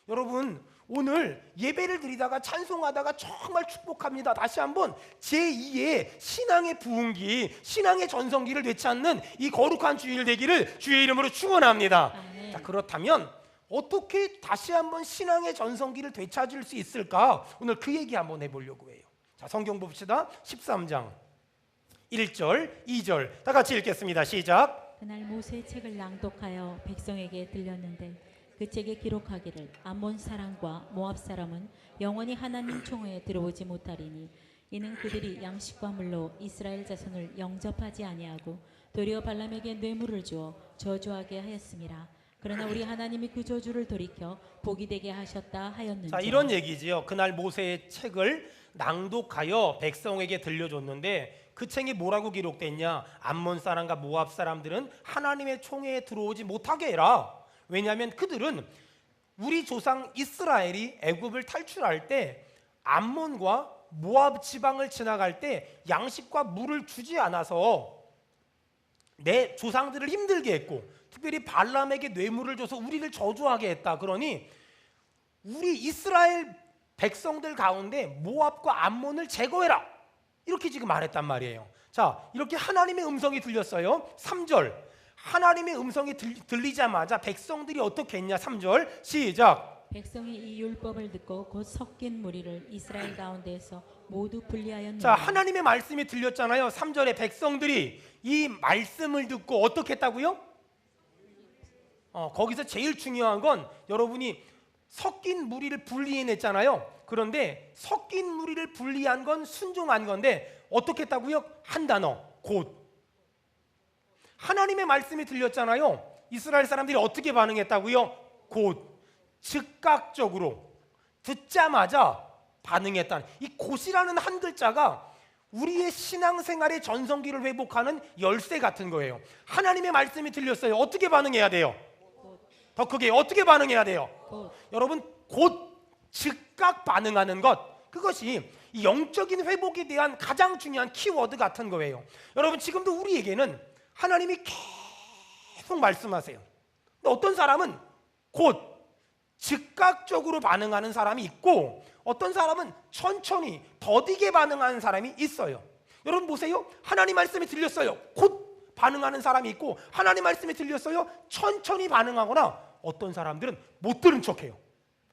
여러분 오늘 예배를 드리다가 찬송하다가 정말 축복합니다. 다시 한번 제2의 신앙의 부흥기, 신앙의 전성기를 되찾는 이 거룩한 주일 되기를 주의 이름으로 축원합니다. 자, 그렇다면 어떻게 다시 한번 신앙의 전성기를 되찾을 수 있을까? 오늘 그 얘기 한번 해보려고 해요. 자, 성경 봅시다. 13장 1절, 2절 다 같이 읽겠습니다. 시작. 그날 모세의 책을 낭독하여 백성에게 들렸는데 그 책에 기록하기를 암몬 사람과 모압 사람은 영원히 하나님 총회에 들어오지 못하리니 이는 그들이 양식과 물로 이스라엘 자손을 영접하지 아니하고 도리어 발람에게 뇌물을 주어 저주하게 하였음이라. 그러나 우리 하나님이 그 저주를 돌이켜 복이 되게 하셨다 하였는지. 자, 이런 얘기지요. 그날 모세의 책을 낭독하여 백성에게 들려줬는데 그 책에 뭐라고 기록됐냐? 암몬 사람과 모압 사람들은 하나님의 총회에 들어오지 못하게 해라. 왜냐하면 그들은 우리 조상 이스라엘이 애굽을 탈출할 때 암몬과 모압 지방을 지나갈 때 양식과 물을 주지 않아서 내 조상들을 힘들게 했고 특별히 발람에게 뇌물을 줘서 우리를 저주하게 했다. 그러니 우리 이스라엘 백성들 가운데 모압과 암몬을 제거해라. 이렇게 지금 말했단 말이에요. 자, 이렇게 하나님의 음성이 들렸어요. 3절. 하나님의 음성이 들리자마자 백성들이 어떻게 했냐? 3절 시작. 백성이 이 율법을 듣고 곧 섞인 무리를 이스라엘 가운데에서 모두 분리하였느니라. 자, 하나님의 말씀이 들렸잖아요. 3절에 백성들이 이 말씀을 듣고 어떻게 했다고요? 거기서 제일 중요한 건 여러분이 섞인 무리를 분리해냈잖아요. 그런데 섞인 무리를 분리한 건 순종한 건데 어떻게 했다고요? 한 단어, 곧. 하나님의 말씀이 들렸잖아요. 이스라엘 사람들이 어떻게 반응했다고요? 곧, 즉각적으로 듣자마자 반응했다는 이 곧이라는 한 글자가 우리의 신앙생활의 전성기를 회복하는 열쇠 같은 거예요. 하나님의 말씀이 들렸어요. 어떻게 반응해야 돼요? 더 크게 어떻게 반응해야 돼요? 여러분 곧 즉각 반응하는 것, 그것이 이 영적인 회복에 대한 가장 중요한 키워드 같은 거예요. 여러분 지금도 우리에게는 하나님이 계속 말씀하세요. 근데 어떤 사람은 곧 즉각적으로 반응하는 사람이 있고 어떤 사람은 천천히 더디게 반응하는 사람이 있어요. 여러분 보세요. 하나님 말씀이 들렸어요. 곧 반응하는 사람이 있고 하나님 말씀이 들렸어요. 천천히 반응하거나 어떤 사람들은 못 들은 척해요.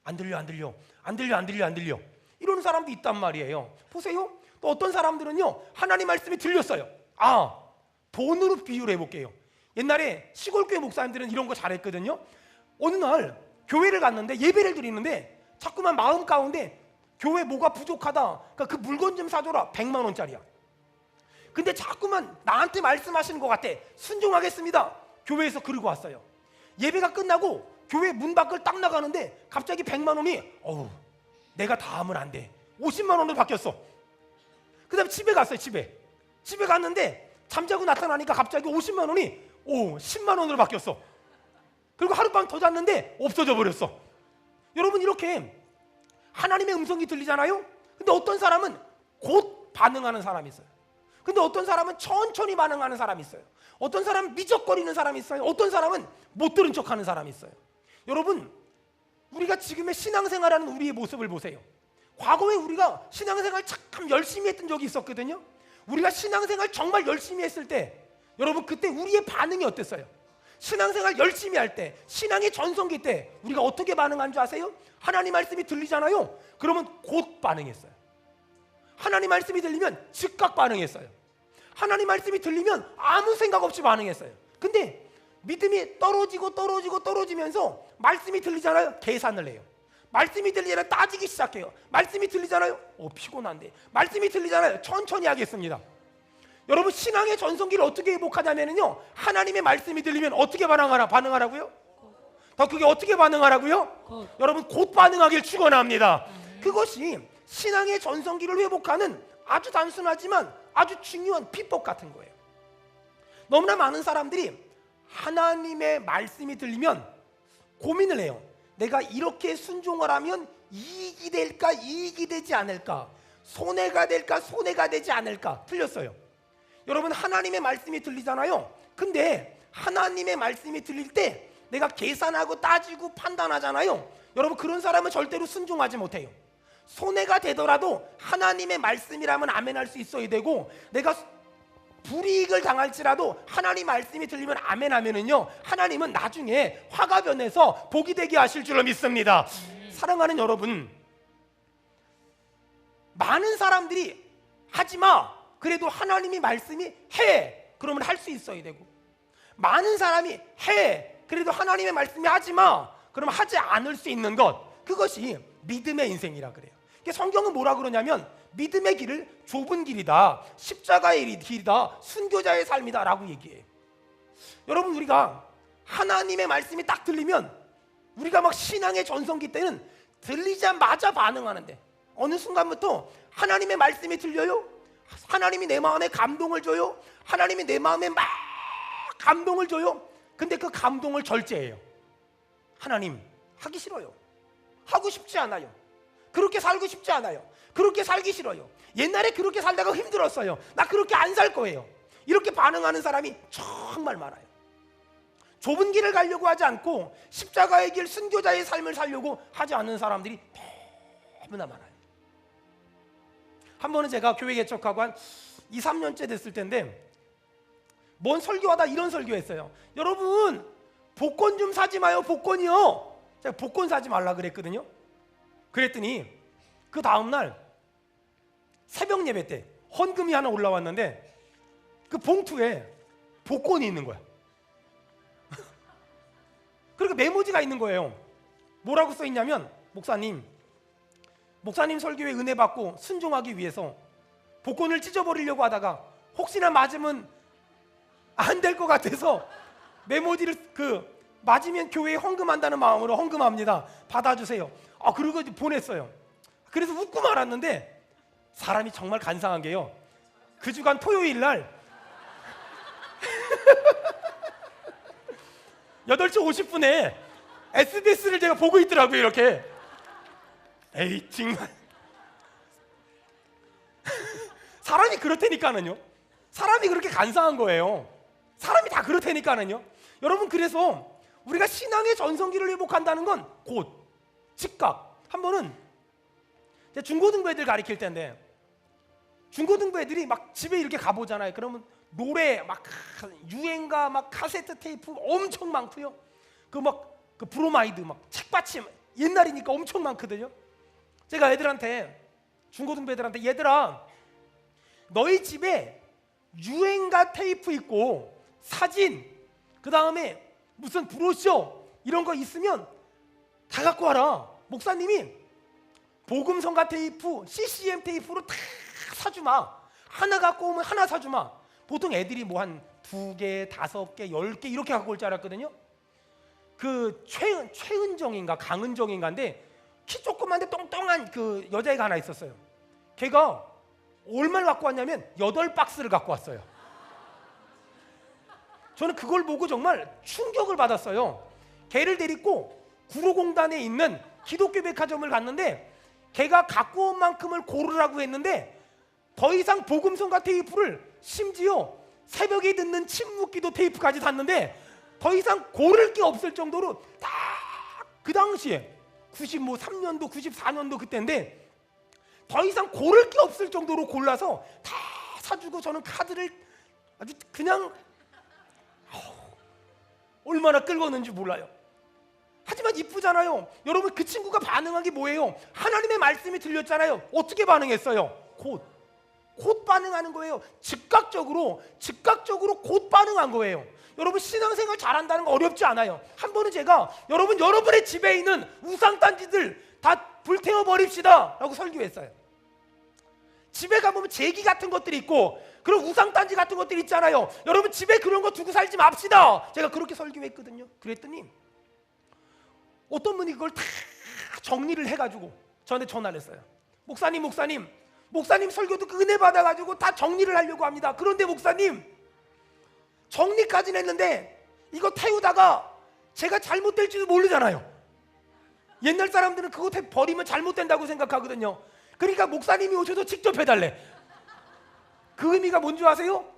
안 들려 안 들려 안 들려 안 들려 안 들려 이런 사람도 있단 말이에요. 보세요. 또 어떤 사람들은요 하나님 말씀이 들렸어요. 돈으로 비유를 해볼게요. 옛날에 시골교회 목사님들은 이런 거 잘했거든요. 어느 날 교회를 갔는데 예배를 드리는데 자꾸만 마음 가운데 교회 뭐가 부족하다, 그러니까 그 물건 좀 사줘라. 100만 원짜리야. 근데 자꾸만 나한테 말씀하시는 것 같아. 순종하겠습니다. 교회에서 그러고 왔어요. 예배가 끝나고 교회 문 밖을 딱 나가는데 갑자기 100만 원이 내가 다 하면 안 돼. 50만 원으로 바뀌었어. 그 다음에 집에 갔어요. 집에 갔는데 잠자고 나타나니까 갑자기 50만 원이 10만 원으로 바뀌었어. 그리고 하룻밤 더 잤는데 없어져 버렸어. 여러분 이렇게 하나님의 음성이 들리잖아요. 근데 어떤 사람은 곧 반응하는 사람이 있어요. 근데 어떤 사람은 천천히 반응하는 사람이 있어요. 어떤 사람은 미적거리는 사람이 있어요. 어떤 사람은 못 들은 척하는 사람이 있어요. 여러분 우리가 지금의 신앙생활하는 우리의 모습을 보세요. 과거에 우리가 신앙생활 참 열심히 했던 적이 있었거든요. 우리가 신앙생활 정말 열심히 했을 때 여러분 그때 우리의 반응이 어땠어요? 신앙생활 열심히 할 때, 신앙의 전성기 때 우리가 어떻게 반응한 줄 아세요? 하나님 말씀이 들리잖아요. 그러면 곧 반응했어요. 하나님 말씀이 들리면 즉각 반응했어요. 하나님 말씀이 들리면 아무 생각 없이 반응했어요. 근데 믿음이 떨어지면서 말씀이 들리잖아요. 계산을 해요. 말씀이 들리잖아요. 따지기 시작해요. 말씀이 들리잖아요. 피곤한데. 말씀이 들리잖아요. 천천히 하겠습니다. 여러분 신앙의 전성기를 어떻게 회복하냐면요, 하나님의 말씀이 들리면 어떻게 반응하라고요? 더 크게 어떻게 반응하라고요? 여러분 곧 반응하길 축원합니다. 그것이 신앙의 전성기를 회복하는 아주 단순하지만 아주 중요한 비법 같은 거예요. 너무나 많은 사람들이 하나님의 말씀이 들리면 고민을 해요. 내가 이렇게 순종을 하면 이익이 될까 이익이 되지 않을까, 손해가 될까 손해가 되지 않을까. 틀렸어요. 여러분 하나님의 말씀이 들리잖아요. 근데 하나님의 말씀이 들릴 때 내가 계산하고 따지고 판단하잖아요. 여러분 그런 사람은 절대로 순종하지 못해요. 손해가 되더라도 하나님의 말씀이라면 아멘할 수 있어야 되고, 내가 불이익을 당할지라도 하나님 말씀이 들리면 아멘 하면은요, 하나님은 나중에 화가 변해서 복이 되게 하실 줄로 믿습니다. 사랑하는 여러분, 많은 사람들이 하지마, 그래도 하나님이 말씀이 해, 그러면 할 수 있어야 되고, 많은 사람이 해, 그래도 하나님의 말씀이 하지마, 그러면 하지 않을 수 있는 것, 그것이 믿음의 인생이라 그래요. 성경은 뭐라 그러냐면 믿음의 길을 좁은 길이다, 십자가의 길이다, 순교자의 삶이다 라고 얘기해요. 여러분, 우리가 하나님의 말씀이 딱 들리면 우리가 막 신앙의 전성기 때는 들리자마자 반응하는데, 어느 순간부터 하나님의 말씀이 들려요, 하나님이 내 마음에 감동을 줘요, 하나님이 내 마음에 막 감동을 줘요. 근데 그 감동을 절제해요. 하나님, 하기 싫어요, 하고 싶지 않아요, 그렇게 살고 싶지 않아요, 그렇게 살기 싫어요, 옛날에 그렇게 살다가 힘들었어요, 나 그렇게 안 살 거예요. 이렇게 반응하는 사람이 정말 많아요. 좁은 길을 가려고 하지 않고 십자가의 길, 순교자의 삶을 살려고 하지 않는 사람들이 너무나 많아요. 한 번은 제가 교회 개척하고 한 2, 3년째 됐을 텐데, 뭔 설교하다 이런 설교했어요. 여러분, 복권 좀 사지 마요, 복권이요. 제가 복권 사지 말라 그랬거든요. 그랬더니 그 다음날 새벽 예배 때 헌금이 하나 올라왔는데 그 봉투에 복권이 있는 거야. 그리고 메모지가 있는 거예요. 뭐라고 써있냐면, 목사님 설교에 은혜 받고 순종하기 위해서 복권을 찢어버리려고 하다가 혹시나 맞으면 안 될 것 같아서 메모지를 맞으면 교회에 헌금한다는 마음으로 헌금합니다, 받아주세요. 그리고 보냈어요. 그래서 웃고 말았는데, 사람이 정말 간사한 게요, 그 주간 토요일 날 8시 50분에 SBS를 제가 보고 있더라고요. 이렇게. 에이 정말 사람이 그렇다니까는요. 사람이 그렇게 간사한 거예요. 사람이 다 그렇다니까는요. 여러분, 그래서 우리가 신앙의 전성기를 회복한다는 건 곧, 즉각. 한 번은 중고등부 애들 가르칠 때인데, 중고등부 애들이 막 집에 이렇게 가보잖아요. 그러면 노래 막 유행가 막 카세트 테이프 엄청 많고요. 그 브로마이드 막 책받침 옛날이니까 엄청 많거든요. 제가 중고등부 애들한테 얘들아, 너희 집에 유행가 테이프 있고 사진, 그 다음에 무슨 브로셔 이런 거 있으면 다 갖고 와라. 목사님이 복음성가 테이프, CCM 테이프로 다 사주마. 하나 갖고 오면 하나 사주마. 보통 애들이 뭐 한 2개, 5개, 10개 이렇게 갖고 올 줄 알았거든요. 그 최은정인가 강은정인가인데 키 조그만데 똥똥한 그 여자애가 하나 있었어요. 걔가 얼마를 갖고 왔냐면 8박스를 갖고 왔어요. 저는 그걸 보고 정말 충격을 받았어요. 걔를 데리고 구로공단에 있는 기독교 백화점을 갔는데, 걔가 갖고 온 만큼을 고르라고 했는데 더 이상 복음성가 테이프를, 심지어 새벽에 듣는 침묵기도 테이프까지 샀는데 더 이상 고를 게 없을 정도로 다 그 당시에 93년도 94년도 그때인데 더 이상 고를 게 없을 정도로 골라서 다 사주고, 저는 카드를 아주 그냥 얼마나 끌었는지 몰라요. 하지만 이쁘잖아요. 여러분, 그 친구가 반응한 게 뭐예요? 하나님의 말씀이 들렸잖아요. 어떻게 반응했어요? 곧 반응하는 거예요. 즉각적으로 곧 반응한 거예요. 여러분, 신앙생활 잘한다는 거 어렵지 않아요. 한 번은 제가 여러분의 집에 있는 우상단지들 다 불태워 버립시다 라고 설교했어요. 집에 가보면 제기 같은 것들이 있고 그런 우상단지 같은 것들이 있잖아요. 여러분, 집에 그런 거 두고 살지 맙시다. 제가 그렇게 설교했거든요. 그랬더니 어떤 분이 그걸 다 정리를 해가지고 저한테 전화를 했어요. 목사님 설교도 은혜 받아가지고 다 정리를 하려고 합니다. 그런데 목사님, 정리까지는 했는데 이거 태우다가 제가 잘못될지도 모르잖아요. 옛날 사람들은 그거 버리면 잘못된다고 생각하거든요. 그러니까 목사님이 오셔서 직접 해달래. 그 의미가 뭔지 아세요?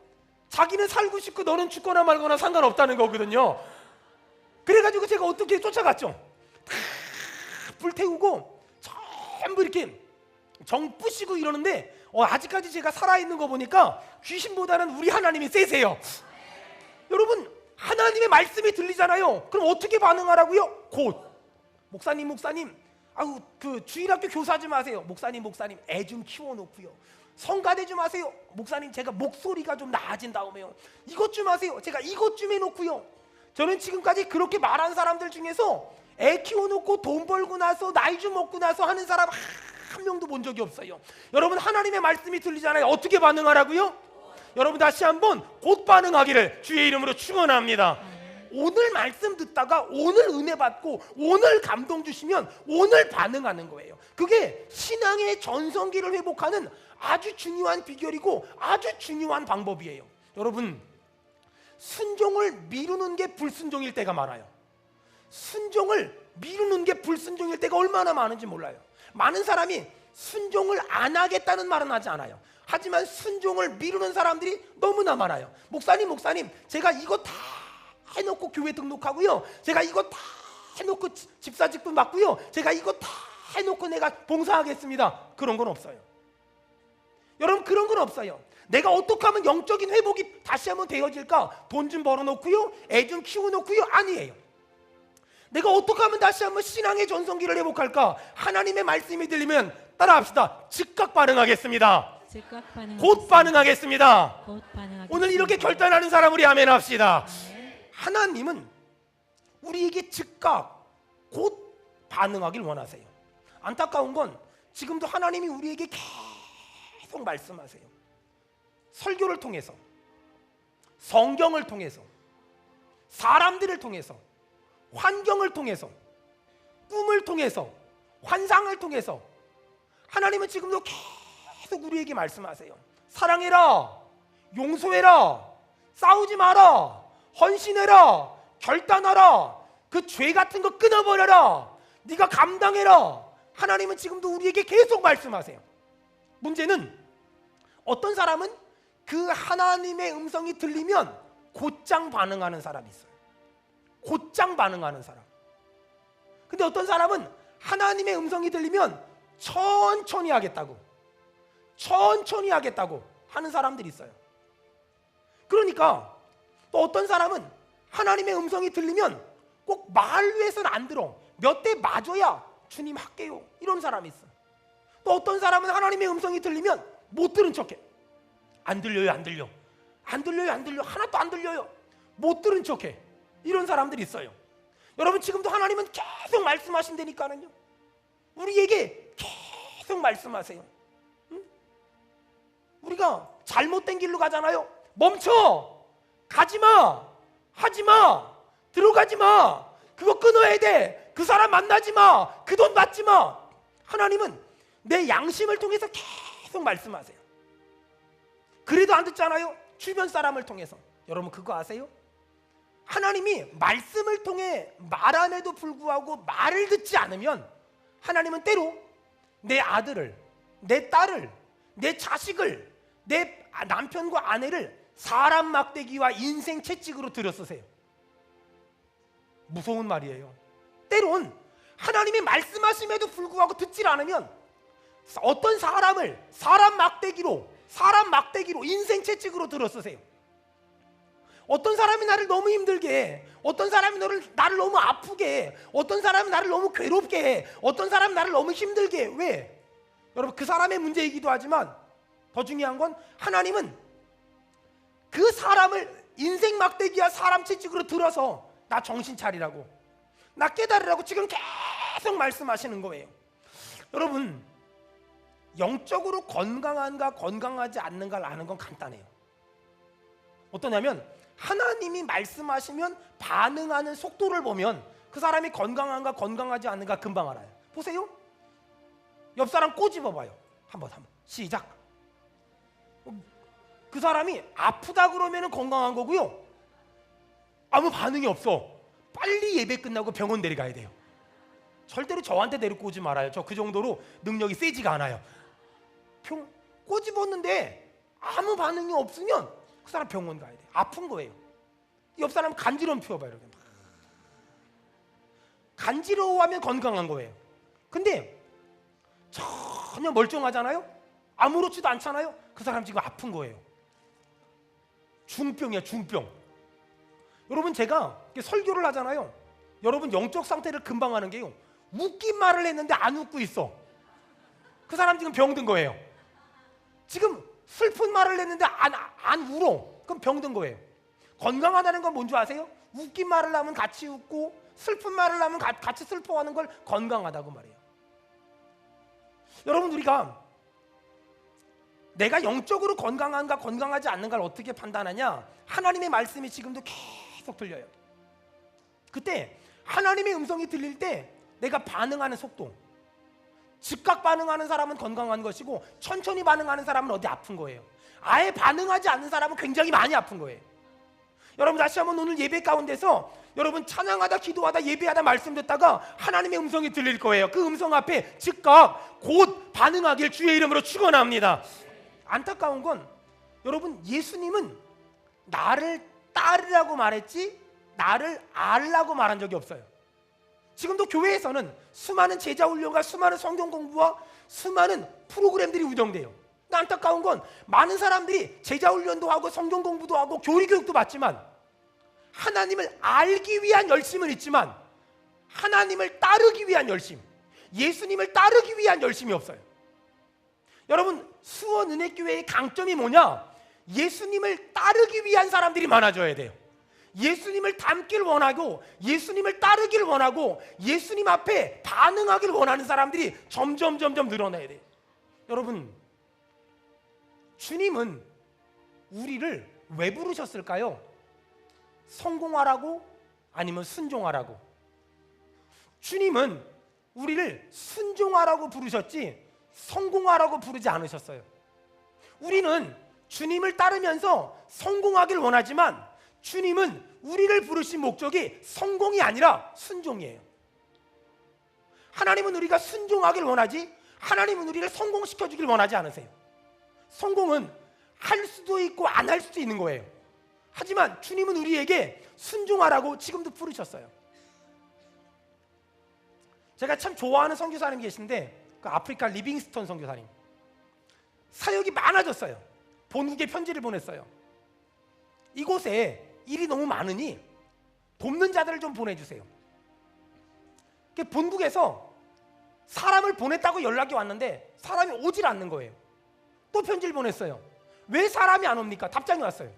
자기는 살고 싶고 너는 죽거나 말거나 상관없다는 거거든요. 그래가지고 제가 어떻게 쫓아갔죠. 다 불태우고 전부 이렇게 정 부시고 이러는데 아직까지 제가 살아있는 거 보니까 귀신보다는 우리 하나님이 세세요. 여러분, 하나님의 말씀이 들리잖아요. 그럼 어떻게 반응하라고요? 곧 목사님 아우 그 주일학교 교사지 마세요. 목사님 애 좀 키워놓고요. 성가대 좀 하세요. 목사님 제가 목소리가 좀 나아진 다음에요. 이것 좀 하세요. 제가 이것 좀 해놓고요. 저는 지금까지 그렇게 말한 사람들 중에서 애 키워놓고 돈 벌고 나서 나이 좀 먹고 나서 하는 사람 한 명도 본 적이 없어요. 여러분, 하나님의 말씀이 들리잖아요. 어떻게 반응하라고요? 여러분, 다시 한번 곧 반응하기를 주의 이름으로 축원합니다. 오늘 말씀 듣다가 오늘 은혜 받고 오늘 감동 주시면 오늘 반응하는 거예요. 그게 신앙의 전성기를 회복하는 아주 중요한 비결이고 아주 중요한 방법이에요. 여러분, 순종을 미루는 게 불순종일 때가 많아요. 순종을 미루는 게 불순종일 때가 얼마나 많은지 몰라요. 많은 사람이 순종을 안 하겠다는 말은 하지 않아요. 하지만 순종을 미루는 사람들이 너무나 많아요. 목사님 제가 이거 다 해놓고 교회 등록하고요, 제가 이거 다 해놓고 집사직분 받고요, 제가 이거 다 해놓고 내가 봉사하겠습니다. 그런 건 없어요. 여러분, 그런 건 없어요. 내가 어떻게 하면 영적인 회복이 다시 한번 되어질까? 돈 좀 벌어놓고요, 애 좀 키워놓고요? 아니에요. 내가 어떻게 하면 다시 한번 신앙의 전성기를 회복할까? 하나님의 말씀이 들리면 따라합시다. 즉각 반응하겠습니다. 곧 반응하겠습니다. 오늘 이렇게 결단하는 사람 우리 아멘 합시다. 하나님은 우리에게 즉각 곧 반응하길 원하세요. 안타까운 건 지금도 하나님이 우리에게 계속 말씀하세요. 설교를 통해서, 성경을 통해서, 사람들을 통해서, 환경을 통해서, 꿈을 통해서, 환상을 통해서 하나님은 지금도 계속 우리에게 말씀하세요. 사랑해라, 용서해라, 싸우지 마라, 헌신해라, 결단하라, 그 죄 같은 거 끊어버려라, 네가 감당해라. 하나님은 지금도 우리에게 계속 말씀하세요. 문제는 어떤 사람은 그 하나님의 음성이 들리면 곧장 반응하는 사람이 있어요. 곧장 반응하는 사람. 근데 어떤 사람은 하나님의 음성이 들리면 천천히 하겠다고 하는 사람들이 있어요. 그러니까 또 어떤 사람은 하나님의 음성이 들리면 꼭 말로 해서는 안 들어. 몇 대 맞아야 주님 할게요, 이런 사람이 있어. 또 어떤 사람은 하나님의 음성이 들리면 못 들은 척해. 안 들려요, 하나도 안 들려요, 못 들은 척해. 이런 사람들이 있어요. 여러분, 지금도 하나님은 계속 말씀하신다니까요. 우리에게 계속 말씀하세요. 응? 우리가 잘못된 길로 가잖아요. 멈춰, 가지마, 하지마, 들어가지마, 그거 끊어야 돼, 그 사람 만나지마, 그 돈 받지마. 하나님은 내 양심을 통해서 계속 말씀하세요. 그래도 안 듣잖아요. 주변 사람을 통해서. 여러분, 그거 아세요? 하나님이 말씀을 통해 말함에도 불구하고 말을 듣지 않으면 하나님은 때로 내 아들을, 내 딸을, 내 자식을, 내 남편과 아내를 사람 막대기와 인생 채찍으로 들여쓰세요. 무서운 말이에요. 때론 하나님이 말씀하심에도 불구하고 듣질 않으면 어떤 사람을 사람 막대기로 인생 채찍으로 들여쓰세요. 어떤 사람이 나를 너무 힘들게 해, 어떤 사람이 나를 너무 아프게 해, 어떤 사람이 나를 너무 괴롭게 해, 어떤 사람이 나를 너무 힘들게 해. 왜? 여러분, 그 사람의 문제이기도 하지만 더 중요한 건 하나님은 그 사람을 인생 막대기와 사람 채찍으로 들어서 나 정신 차리라고, 나 깨달으라고 지금 계속 말씀하시는 거예요. 여러분, 영적으로 건강한가 건강하지 않는가를 아는 건 간단해요. 어떠냐면 하나님이 말씀하시면 반응하는 속도를 보면 그 사람이 건강한가 건강하지 않는가 금방 알아요. 보세요. 옆 사람 꼬집어봐요. 한번 시작. 그 사람이 아프다 그러면 건강한 거고요, 아무 반응이 없어, 빨리 예배 끝나고 병원 데려가야 돼요. 절대로 저한테 데리고 오지 말아요. 저 그 정도로 능력이 세지가 않아요. 꼬집었는데 아무 반응이 없으면 그 사람 병원 가야 돼. 아픈 거예요. 옆 사람 간지러움 피워봐요. 이렇게 간지러워하면 건강한 거예요. 근데 전혀 멀쩡하잖아요. 아무렇지도 않잖아요. 그 사람 지금 아픈 거예요. 중병이야, 중병. 여러분, 제가 설교를 하잖아요. 여러분, 영적 상태를 금방 하는 게요, 웃긴 말을 했는데 안 웃고 있어. 그 사람 지금 병든 거예요. 지금 슬픈 말을 했는데 안 울어. 그럼 병든 거예요. 건강하다는 건 뭔지 아세요? 웃긴 말을 하면 같이 웃고, 슬픈 말을 하면 같이 슬퍼하는 걸 건강하다고 말해요. 여러분, 우리가 내가 영적으로 건강한가 건강하지 않는가를 어떻게 판단하냐? 하나님의 말씀이 지금도 계속 들려요. 그때 하나님의 음성이 들릴 때 내가 반응하는 속도, 즉각 반응하는 사람은 건강한 것이고, 천천히 반응하는 사람은 어디 아픈 거예요. 아예 반응하지 않는 사람은 굉장히 많이 아픈 거예요. 여러분, 다시 한번 오늘 예배 가운데서 여러분 찬양하다, 기도하다, 예배하다, 말씀 듣다가 하나님의 음성이 들릴 거예요. 그 음성 앞에 즉각 곧 반응하길 주의 이름으로 축원합니다. 안타까운 건 여러분, 예수님은 나를 따르라고 말했지 나를 알라고 말한 적이 없어요. 지금도 교회에서는 수많은 제자 훈련과 수많은 성경 공부와 수많은 프로그램들이 운영돼요. 근데 안타까운 건 많은 사람들이 제자 훈련도 하고 성경 공부도 하고 교리 교육도 받지만 하나님을 알기 위한 열심은 있지만 하나님을 따르기 위한 열심, 예수님을 따르기 위한 열심이 없어요. 여러분, 수원은혜교회의 강점이 뭐냐? 예수님을 따르기 위한 사람들이 많아져야 돼요. 예수님을 닮길 원하고, 예수님을 따르길 원하고, 예수님 앞에 반응하길 원하는 사람들이 점점 늘어나야 돼요. 여러분, 주님은 우리를 왜 부르셨을까요? 성공하라고? 아니면 순종하라고? 주님은 우리를 순종하라고 부르셨지 성공하라고 부르지 않으셨어요. 우리는 주님을 따르면서 성공하길 원하지만 주님은 우리를 부르신 목적이 성공이 아니라 순종이에요. 하나님은 우리가 순종하길 원하지 하나님은 우리를 성공시켜주길 원하지 않으세요. 성공은 할 수도 있고 안 할 수도 있는 거예요. 하지만 주님은 우리에게 순종하라고 지금도 부르셨어요. 제가 참 좋아하는 선교사님이 계신데, 그 아프리카 리빙스턴 선교사님, 사역이 많아졌어요. 본국에 편지를 보냈어요. 이곳에 일이 너무 많으니 돕는 자들을 좀 보내주세요. 본국에서 사람을 보냈다고 연락이 왔는데 사람이 오질 않는 거예요. 또 편지를 보냈어요. 왜 사람이 안 옵니까? 답장이 왔어요.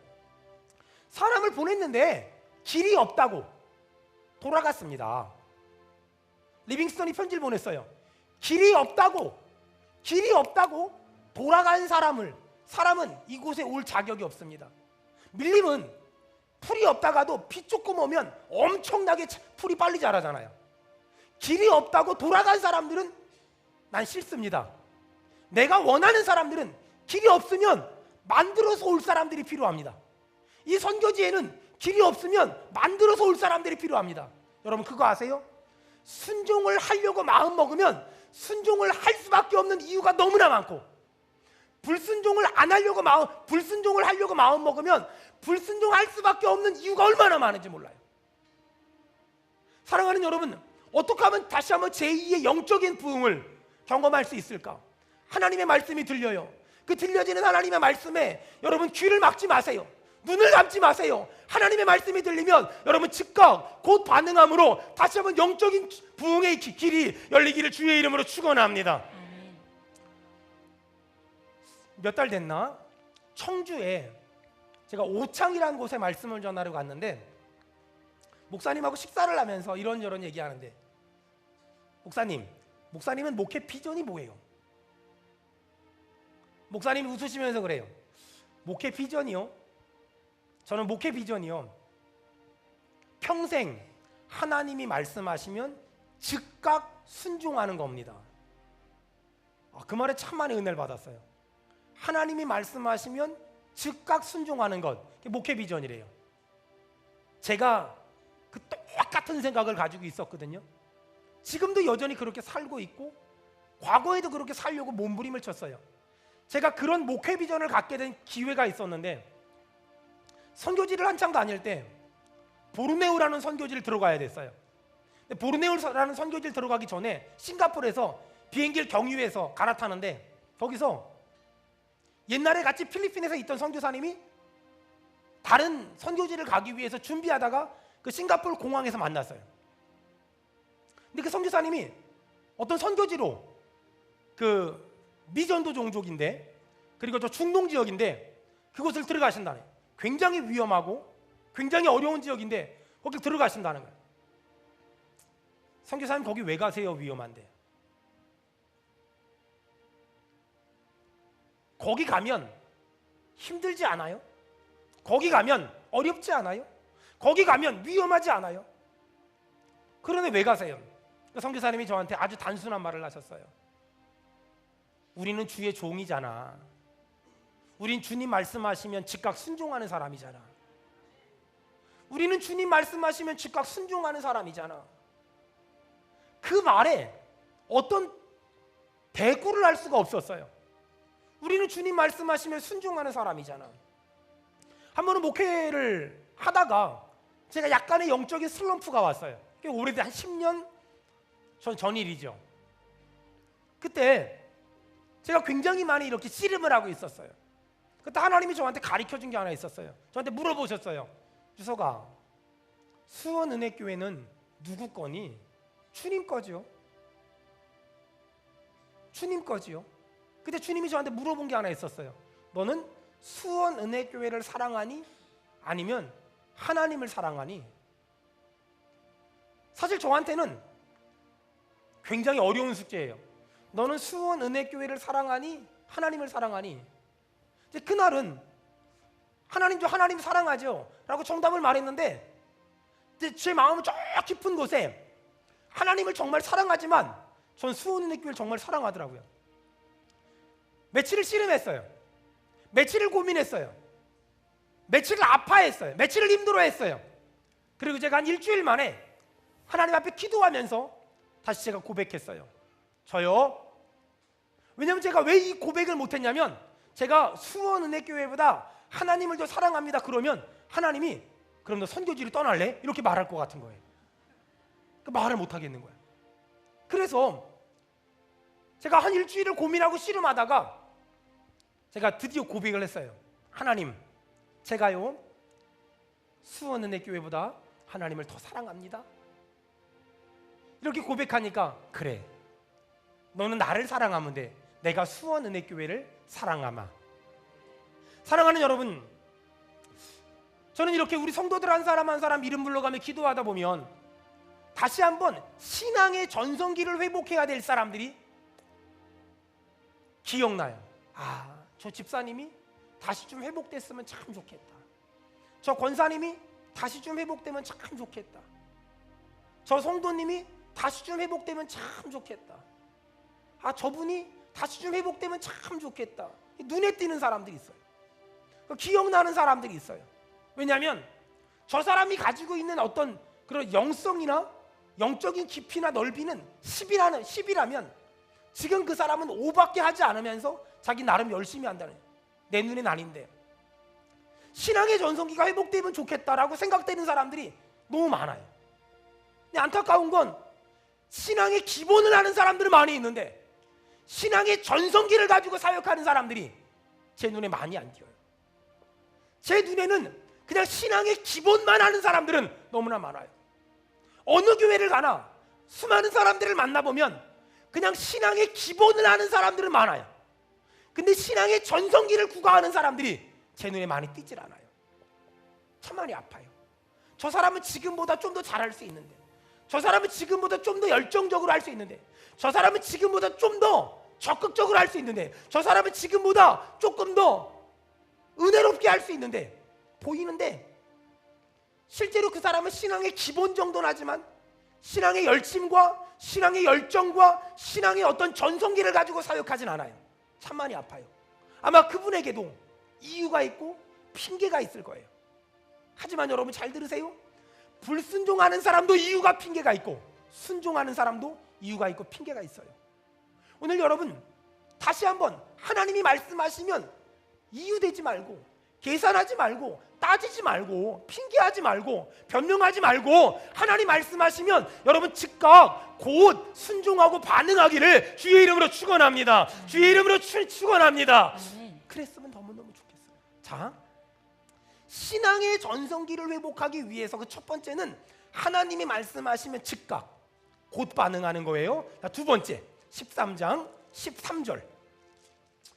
사람을 보냈는데 길이 없다고 돌아갔습니다. 리빙스턴이 편지를 보냈어요. 길이 없다고 돌아간 사람은 이곳에 올 자격이 없습니다. 밀림은 풀이 없다가도 비 조금 오면 엄청나게 풀이 빨리 자라잖아요. 길이 없다고 돌아간 사람들은 난 싫습니다. 내가 원하는 사람들은 길이 없으면 만들어서 올 사람들이 필요합니다. 이 선교지에는 길이 없으면 만들어서 올 사람들이 필요합니다. 여러분, 그거 아세요? 순종을 하려고 마음 먹으면 순종을 할 수밖에 없는 이유가 너무나 많고, 불순종을 하려고 마음 먹으면 불순종할 수밖에 없는 이유가 얼마나 많은지 몰라요. 사랑하는 여러분, 어떻게 하면 다시 한번 제2의 영적인 부흥을 경험할 수 있을까? 하나님의 말씀이 들려요. 그 들려지는 하나님의 말씀에 여러분 귀를 막지 마세요. 눈을 감지 마세요. 하나님의 말씀이 들리면 여러분 즉각 곧 반응함으로 다시 한번 영적인 부흥의 길이 열리기를 주의 이름으로 축원합니다. 몇 달 됐나? 청주에 제가 오창이라는 곳에 말씀을 전하러 갔는데, 목사님하고 식사를 하면서 이런저런 얘기하는데, 목사님은 목회 비전이 뭐예요? 목사님이 웃으시면서 그래요. 목회 비전이요? 저는 목회 비전이요, 평생 하나님이 말씀하시면 즉각 순종하는 겁니다. 그 말에 참 많이 은혜를 받았어요. 하나님이 말씀하시면 즉각 순종하는 것, 그게 목회 비전이래요. 제가 그 똑같은 생각을 가지고 있었거든요. 지금도 여전히 그렇게 살고 있고 과거에도 그렇게 살려고 몸부림을 쳤어요. 제가 그런 목회 비전을 갖게 된 기회가 있었는데, 선교지를 한창 다닐 때 보르네오라는 선교지를 들어가야 됐어요. 보르네오라는 선교지를 들어가기 전에 싱가포르에서 비행기를 경유해서 갈아타는데 거기서 옛날에 같이 필리핀에서 있던 선교사님이 다른 선교지를 가기 위해서 준비하다가 그 싱가포르 공항에서 만났어요. 근데 그 선교사님이 어떤 선교지로 그 미전도 종족인데 그리고 저 중동 지역인데 그곳을 들어가신다네. 굉장히 위험하고 굉장히 어려운 지역인데 거기 들어가신다는 거예요. 선교사님 거기 왜 가세요? 위험한데. 거기 가면 힘들지 않아요? 거기 가면 어렵지 않아요? 거기 가면 위험하지 않아요? 그런데 왜 가세요? 선교사님이 저한테 아주 단순한 말을 하셨어요. 우리는 주의 종이잖아. 우린 주님 말씀하시면 즉각 순종하는 사람이잖아. 우리는 주님 말씀하시면 즉각 순종하는 사람이잖아. 그 말에 어떤 대꾸를 할 수가 없었어요. 우리는 주님 말씀하시면 순종하는 사람이잖아. 한 번은 목회를 하다가 제가 약간의 영적인 슬럼프가 왔어요. 오래된 한 10년 전 일이죠. 그때 제가 굉장히 많이 이렇게 씨름을 하고 있었어요. 그때 하나님이 저한테 가르쳐준 게 하나 있었어요. 저한테 물어보셨어요. 주석아, 수원은혜교회는 누구 거니? 주님 거지요. 주님 거지요. 그때 주님이 저한테 물어본 게 하나 있었어요. 너는 수원은혜교회를 사랑하니? 아니면 하나님을 사랑하니? 사실 저한테는 굉장히 어려운 숙제예요. 너는 수원은혜교회를 사랑하니? 하나님을 사랑하니? 이제 그날은 하나님 사랑하죠 라고 정답을 말했는데 이제 제 마음 저 깊은 곳에 하나님을 정말 사랑하지만 전 수원은혜교회를 정말 사랑하더라고요. 며칠을 씨름했어요. 며칠을 고민했어요. 며칠을 아파했어요. 며칠을 힘들어했어요. 그리고 제가 한 일주일 만에 하나님 앞에 기도하면서 다시 제가 고백했어요. 저요. 왜냐하면 제가 왜 이 고백을 못했냐면 제가 수원은혜교회보다 하나님을 더 사랑합니다 그러면 하나님이 그럼 너 선교지를 떠날래? 이렇게 말할 것 같은 거예요. 그 말을 못하겠는 거예요. 그래서 제가 한 일주일을 고민하고 씨름하다가 제가 드디어 고백을 했어요. 하나님, 제가요 수원은혜교회보다 하나님을 더 사랑합니다. 이렇게 고백하니까 그래, 너는 나를 사랑하면 돼. 내가 수원은혜교회를 사랑하마. 사랑하는 여러분, 저는 이렇게 우리 성도들 한 사람 한 사람 이름 불러가며 기도하다 보면 다시 한번 신앙의 전성기를 회복해야 될 사람들이 기억나요. 아, 저 집사님이 다시 좀 회복됐으면 참 좋겠다. 저 권사님이 다시 좀 회복되면 참 좋겠다. 저 성도님이 다시 좀 회복되면 참 좋겠다. 아, 저분이 다시 좀 회복되면 참 좋겠다. 눈에 띄는 사람들이 있어요. 기억나는 사람들이 있어요. 왜냐하면 저 사람이 가지고 있는 어떤 그런 영성이나 영적인 깊이나 넓이는 10이라면 지금 그 사람은 5밖에 하지 않으면서 자기 나름 열심히 한다는 거예요. 내 눈엔 아닌데. 신앙의 전성기가 회복되면 좋겠다라고 생각되는 사람들이 너무 많아요. 근데 안타까운 건 신앙의 기본을 아는 사람들은 많이 있는데 신앙의 전성기를 가지고 사역하는 사람들이 제 눈에 많이 안 띄어요. 제 눈에는 그냥 신앙의 기본만 아는 사람들은 너무나 많아요. 어느 교회를 가나 수많은 사람들을 만나보면 그냥 신앙의 기본을 아는 사람들은 많아요. 근데 신앙의 전성기를 구가하는 사람들이 제 눈에 많이 띄질 않아요. 참 많이 아파요. 저 사람은 지금보다 좀 더 잘할 수 있는데, 저 사람은 지금보다 좀 더 열정적으로 할 수 있는데, 저 사람은 지금보다 좀 더 적극적으로 할 수 있는데, 저 사람은 지금보다 조금 더 은혜롭게 할 수 있는데 보이는데 실제로 그 사람은 신앙의 기본 정도는 하지만 신앙의 열심과 신앙의 열정과 신앙의 어떤 전성기를 가지고 사역하진 않아요. 참 많이 아파요. 아마 그분에게도 이유가 있고 핑계가 있을 거예요. 하지만 여러분 잘 들으세요. 불순종하는 사람도 이유가 핑계가 있고 순종하는 사람도 이유가 있고 핑계가 있어요. 오늘 여러분 다시 한번 하나님이 말씀하시면 이유 되지 말고 계산하지 말고 따지지 말고 핑계하지 말고 변명하지 말고 하나님 말씀하시면 여러분 즉각 곧 순종하고 반응하기를 주의 이름으로 축원합니다. 주의 이름으로 축원합니다. 아멘. 그랬으면 너무너무 좋겠어요. 자, 신앙의 전성기를 회복하기 위해서 그 첫 번째는 하나님이 말씀하시면 즉각 곧 반응하는 거예요. 자, 두 번째 13장 13절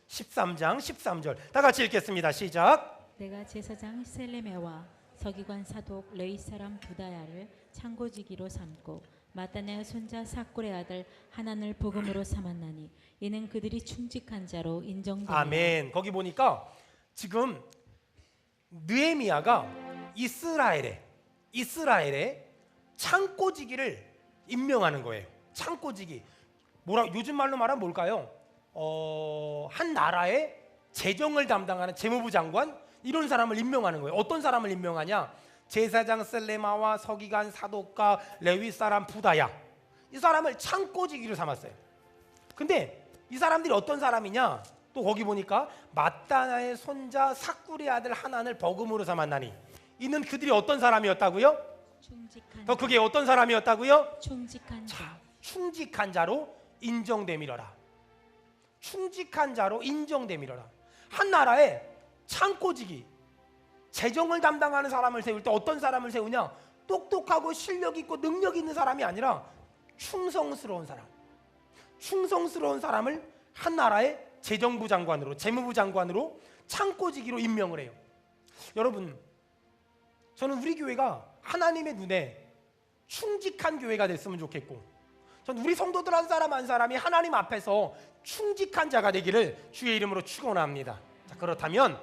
13장 13절 다 같이 읽겠습니다. 시작. 내가 제사장 셀레메와 서기관 사독 레위 사람 부다야를 창고지기로 삼고 마따네의 손자 사꿀의 아들 하난을 복음으로 삼았나니 이는 그들이 충직한 자로 인정되니라. 아멘. 거기 보니까 지금 느헤미야가 이스라엘의 창고지기를 임명하는 거예요. 창고지기. 요즘 말로 말하면 뭘까요? 한 나라의 재정을 담당하는 재무부 장관 이런 사람을 임명하는 거예요. 어떤 사람을 임명하냐? 제사장 셀레마와 서기관 사독과 레위 사람 부다야, 이 사람을 창고지기로 삼았어요. 근데 이 사람들이 어떤 사람이냐? 또 거기 보니까 마따나의 손자 사꿀의 아들 하난을 버금으로 삼았나니 이는 그들이 어떤 사람이었다고요? 충직한 더 그게 어떤 사람이었다고요? 충직한 자. 자, 충직한 자로 인정됨이러라. 충직한 자로 인정됨이러라. 한 나라에 창고지기, 재정을 담당하는 사람을 세울 때 어떤 사람을 세우냐? 똑똑하고 실력 있고 능력 있는 사람이 아니라 충성스러운 사람. 충성스러운 사람을 한 나라의 재정부 장관으로, 재무부 장관으로 창고지기로 임명을 해요. 여러분, 저는 우리 교회가 하나님의 눈에 충직한 교회가 됐으면 좋겠고, 저는 우리 성도들 한 사람 한 사람이 하나님 앞에서 충직한 자가 되기를 주의 이름으로 축원합니다. 자, 그렇다면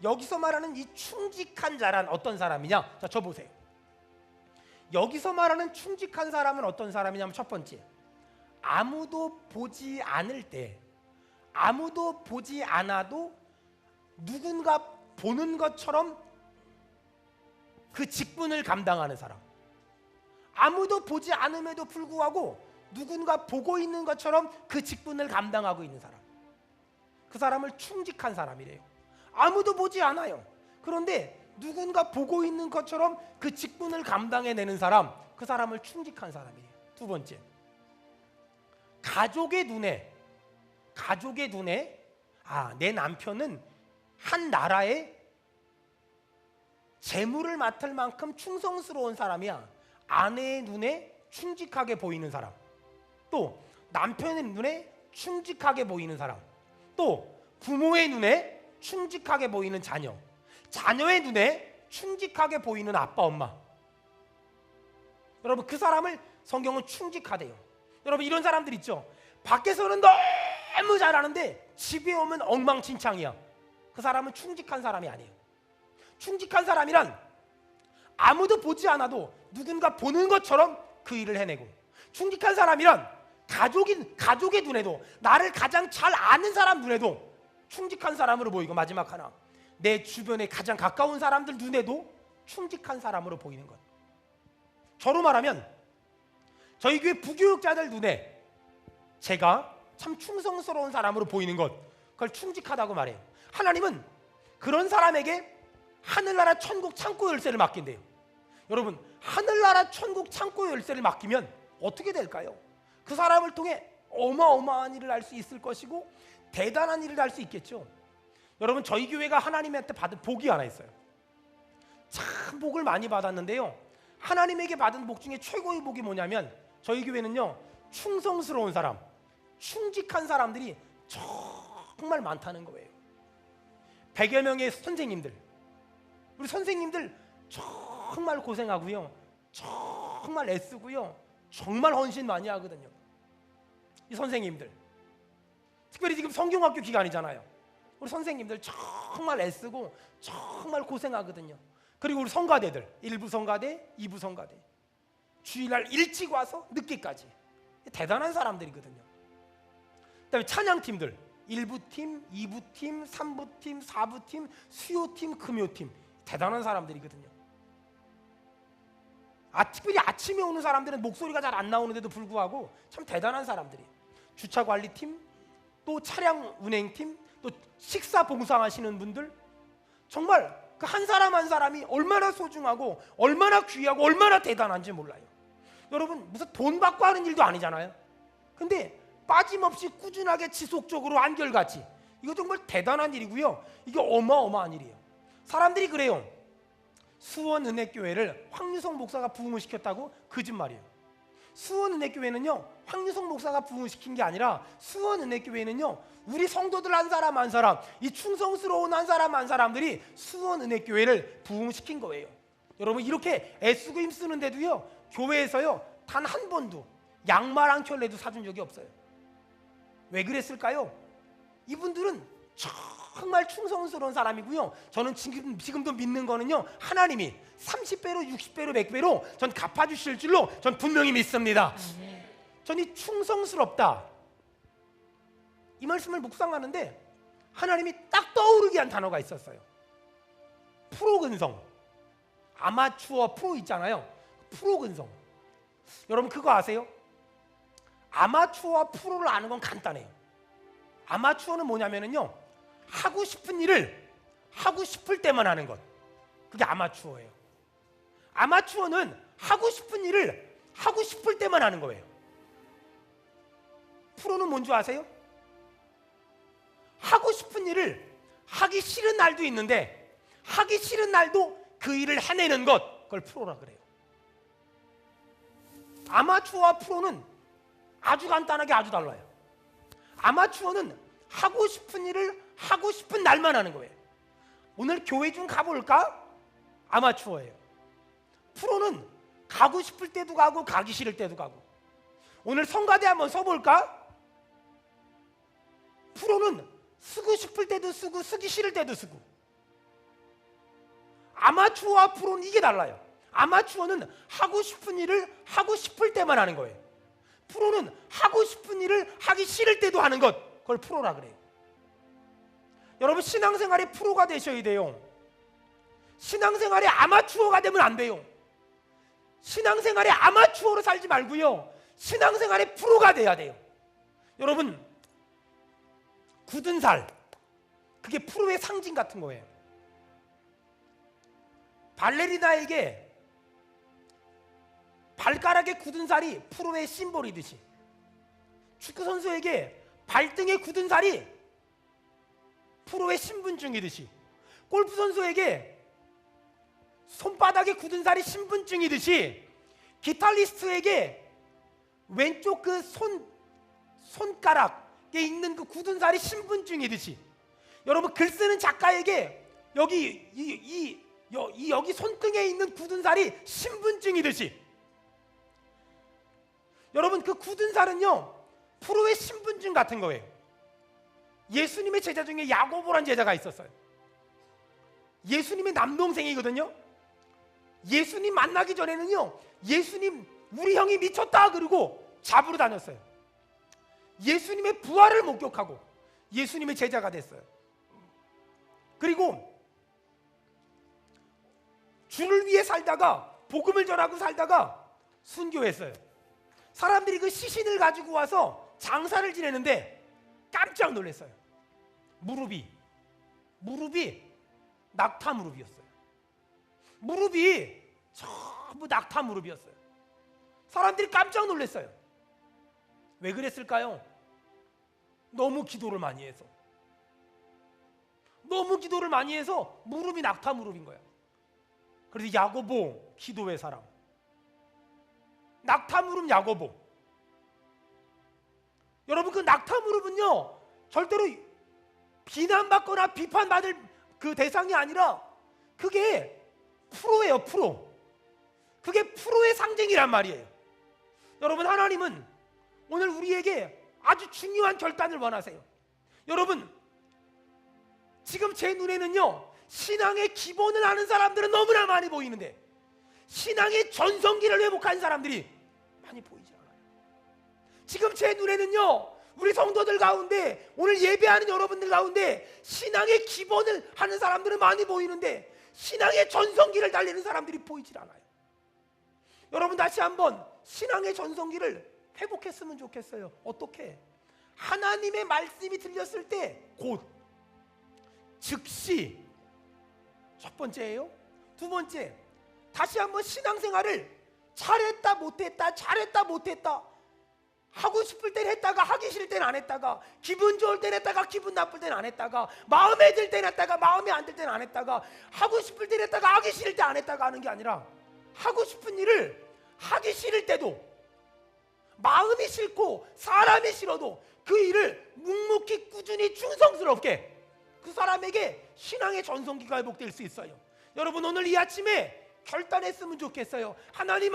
여기서 말하는 이 충직한 자란 어떤 사람이냐? 자, 저 보세요. 여기서 말하는 충직한 사람은 어떤 사람이냐면 첫 번째, 아무도 보지 않을 때, 아무도 보지 않아도 누군가 보는 것처럼 그 직분을 감당하는 사람. 아무도 보지 않음에도 불구하고 누군가 보고 있는 것처럼 그 직분을 감당하고 있는 사람. 그 사람을 충직한 사람이래요. 아무도 보지 않아요. 그런데 누군가 보고 있는 것처럼 그 직분을 감당해내는 사람, 그 사람을 충직한 사람이에요. 두 번째, 가족의 눈에 내 남편은 한 나라의 재물을 맡을 만큼 충성스러운 사람이야. 아내의 눈에 충직하게 보이는 사람, 또 남편의 눈에 충직하게 보이는 사람, 또 부모의 눈에 충직하게 보이는 자녀, 자녀의 눈에 충직하게 보이는 아빠 엄마. 여러분, 그 사람을 성경은 충직하대요. 여러분, 이런 사람들 있죠. 밖에서는 너무 잘하는데 집에 오면 엉망진창이야. 그 사람은 충직한 사람이 아니에요. 충직한 사람이란 아무도 보지 않아도 누군가 보는 것처럼 그 일을 해내고, 충직한 사람이란 가족의 눈에도, 나를 가장 잘 아는 사람 눈에도 충직한 사람으로 보이고, 마지막 하나, 내 주변에 가장 가까운 사람들 눈에도 충직한 사람으로 보이는 것. 저로 말하면 저희 교회 부교육자들 눈에 제가 참 충성스러운 사람으로 보이는 것, 그걸 충직하다고 말해요. 하나님은 그런 사람에게 하늘나라 천국 창고 열쇠를 맡긴대요. 여러분, 하늘나라 천국 창고 열쇠를 맡기면 어떻게 될까요? 그 사람을 통해 어마어마한 일을 할 수 있을 것이고 대단한 일을 할 수 있겠죠. 여러분, 저희 교회가 하나님한테 받은 복이 하나 있어요. 참 복을 많이 받았는데요, 하나님에게 받은 복 중에 최고의 복이 뭐냐면, 저희 교회는요, 충성스러운 사람, 충직한 사람들이 정말 많다는 거예요. 100여 명의 선생님들, 우리 선생님들 정말 고생하고요, 정말 애쓰고요, 정말 헌신 많이 하거든요. 이 선생님들, 특별히 지금 성경학교 기간이잖아요. 우리 선생님들 정말 애쓰고 정말 고생하거든요. 그리고 우리 성가대들, 1부 성가대, 2부 성가대, 주일날 일찍 와서 늦게까지 대단한 사람들이거든요. 그다음에 찬양팀들, 1부팀, 2부팀, 3부팀, 4부팀, 수요팀, 금요팀, 대단한 사람들이거든요. 특별히 아침에 오는 사람들은 목소리가 잘 안 나오는데도 불구하고 참 대단한 사람들이에요. 주차관리팀, 또 차량 운행팀, 또 식사 봉사하시는 분들, 정말 그 한 사람 한 사람이 얼마나 소중하고 얼마나 귀하고 얼마나 대단한지 몰라요. 여러분, 무슨 돈 받고 하는 일도 아니잖아요. 근데 빠짐없이 꾸준하게 지속적으로 한결같이, 이거 정말 대단한 일이고요. 이게 어마어마한 일이에요. 사람들이 그래요. 수원은혜교회를 황유성 목사가 부흥을 시켰다고? 거짓말이에요. 수원은혜교회는요, 황유성 목사가 부흥을 시킨 게 아니라 수원은혜교회는요, 우리 성도들 한 사람 한 사람, 이 충성스러운 한 사람 한 사람들이 수원은혜교회를 부흥시킨 거예요. 여러분, 이렇게 애쓰고 힘쓰는데도요, 교회에서요 단 한 번도 양말 한 켤레도 사준 적이 없어요. 왜 그랬을까요? 이분들은 정말 충성스러운 사람이고요. 저는 지금도 믿는 거는요, 하나님이 30배로 60배로 100배로 전 갚아주실 줄로 전 분명히 믿습니다. 전이 충성스럽다, 이 말씀을 묵상하는데 하나님이 딱 떠오르게 한 단어가 있었어요. 프로근성. 아마추어 프로 있잖아요. 프로근성. 여러분, 그거 아세요? 아마추어와 프로를 아는 건 간단해요. 아마추어는 뭐냐면요, 하고 싶은 일을 하고 싶을 때만 하는 것, 그게 아마추어예요. 아마추어는 하고 싶은 일을 하고 싶을 때만 하는 거예요. 프로는 뭔지 아세요? 하고 싶은 일을 하기 싫은 날도 있는데 하기 싫은 날도 그 일을 해내는 것, 그걸 프로라 그래요. 아마추어와 프로는 아주 간단하게 아주 달라요. 아마추어는 하고 싶은 일을 하고 싶은 날만 하는 거예요. 오늘 교회 좀 가볼까? 아마추어예요. 프로는 가고 싶을 때도 가고 가기 싫을 때도 가고. 오늘 성가대 한번 서볼까? 프로는 쓰고 싶을 때도 쓰고 쓰기 싫을 때도 쓰고. 아마추어와 프로는 이게 달라요. 아마추어는 하고 싶은 일을 하고 싶을 때만 하는 거예요. 프로는 하고 싶은 일을 하기 싫을 때도 하는 것, 그걸 프로라 그래요. 여러분, 신앙생활의 프로가 되셔야 돼요. 신앙생활의 아마추어가 되면 안 돼요. 신앙생활의 아마추어로 살지 말고요, 신앙생활의 프로가 돼야 돼요. 여러분, 굳은 살, 그게 프로의 상징 같은 거예요. 발레리나에게 발가락에 굳은 살이 프로의 심볼이듯이, 축구선수에게 발등에 굳은 살이 프로의 신분증이듯이, 골프선수에게 손바닥에 굳은 살이 신분증이듯이, 기타리스트에게 왼쪽 그 손가락에 있는 그 굳은 살이 신분증이듯이, 여러분, 글 쓰는 작가에게 여기 손등에 있는 굳은 살이 신분증이듯이, 여러분, 그 굳은 살은요 프로의 신분증 같은 거예요. 예수님의 제자 중에 야고보란 제자가 있었어요. 예수님의 남동생이거든요. 예수님 만나기 전에는요, 예수님 우리 형이 미쳤다 그러고 잡으러 다녔어요. 예수님의 부활을 목격하고 예수님의 제자가 됐어요. 그리고 주를 위해 살다가, 복음을 전하고 살다가 순교했어요. 사람들이 그 시신을 가지고 와서 장사를 지내는데 깜짝 놀랐어요. 무릎이 낙타 무릎이었어요. 무릎이 전부 낙타 무릎이었어요. 사람들이 깜짝 놀랐어요. 왜 그랬을까요? 너무 기도를 많이 해서. 너무 기도를 많이 해서 무릎이 낙타 무릎인 거야. 그래서 야고보, 기도의 사람. 낙타 무릎 야고보. 여러분, 그 낙타 무릎은요 절대로 비난받거나 비판받을 그 대상이 아니라 그게 프로예요. 프로. 그게 프로의 상징이란 말이에요. 여러분, 하나님은 오늘 우리에게 아주 중요한 결단을 원하세요. 여러분, 지금 제 눈에는요 신앙의 기본을 아는 사람들은 너무나 많이 보이는데 신앙의 전성기를 회복한 사람들이 많이 보이지 않아요. 지금 제 눈에는요 우리 성도들 가운데, 오늘 예배하는 여러분들 가운데 신앙의 기본을 하는 사람들은 많이 보이는데 신앙의 전성기를 달리는 사람들이 보이질 않아요. 여러분, 다시 한번 신앙의 전성기를 회복했으면 좋겠어요. 어떻게? 하나님의 말씀이 들렸을 때 곧, 즉시 첫 번째예요. 두 번째, 다시 한번 신앙생활을 잘했다 못했다 잘했다 못했다, 하고 싶을 땐 했다가 하기 싫을 땐 안 했다가, 기분 좋을 땐 했다가 기분 나쁠 땐 안 했다가, 마음에 들 땐 했다가 마음에 안 들 땐 안 했다가, 하고 싶을 땐 했다가 하기 싫을 때 안 했다가 하는 게 아니라, 하고 싶은 일을 하기 싫을 때도, 마음이 싫고 사람이 싫어도 그 일을 묵묵히 꾸준히 충성스럽게, 그 사람에게 신앙의 전성기가 회복될 수 있어요. 여러분, 오늘 이 아침에 결단했으면 좋겠어요. 하나님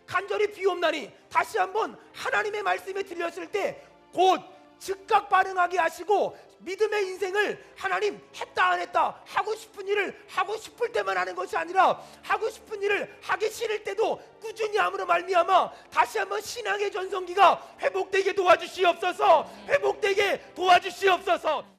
간절히 비옵나니, 다시 한번 하나님의 말씀에 들렸을 때 곧 즉각 반응하게 하시고, 믿음의 인생을 하나님 했다 안 했다, 하고 싶은 일을 하고 싶을 때만 하는 것이 아니라 하고 싶은 일을 하기 싫을 때도 꾸준히 함으로 말미암아 다시 한번 신앙의 전성기가 회복되게 도와주시옵소서. 회복되게 도와주시옵소서.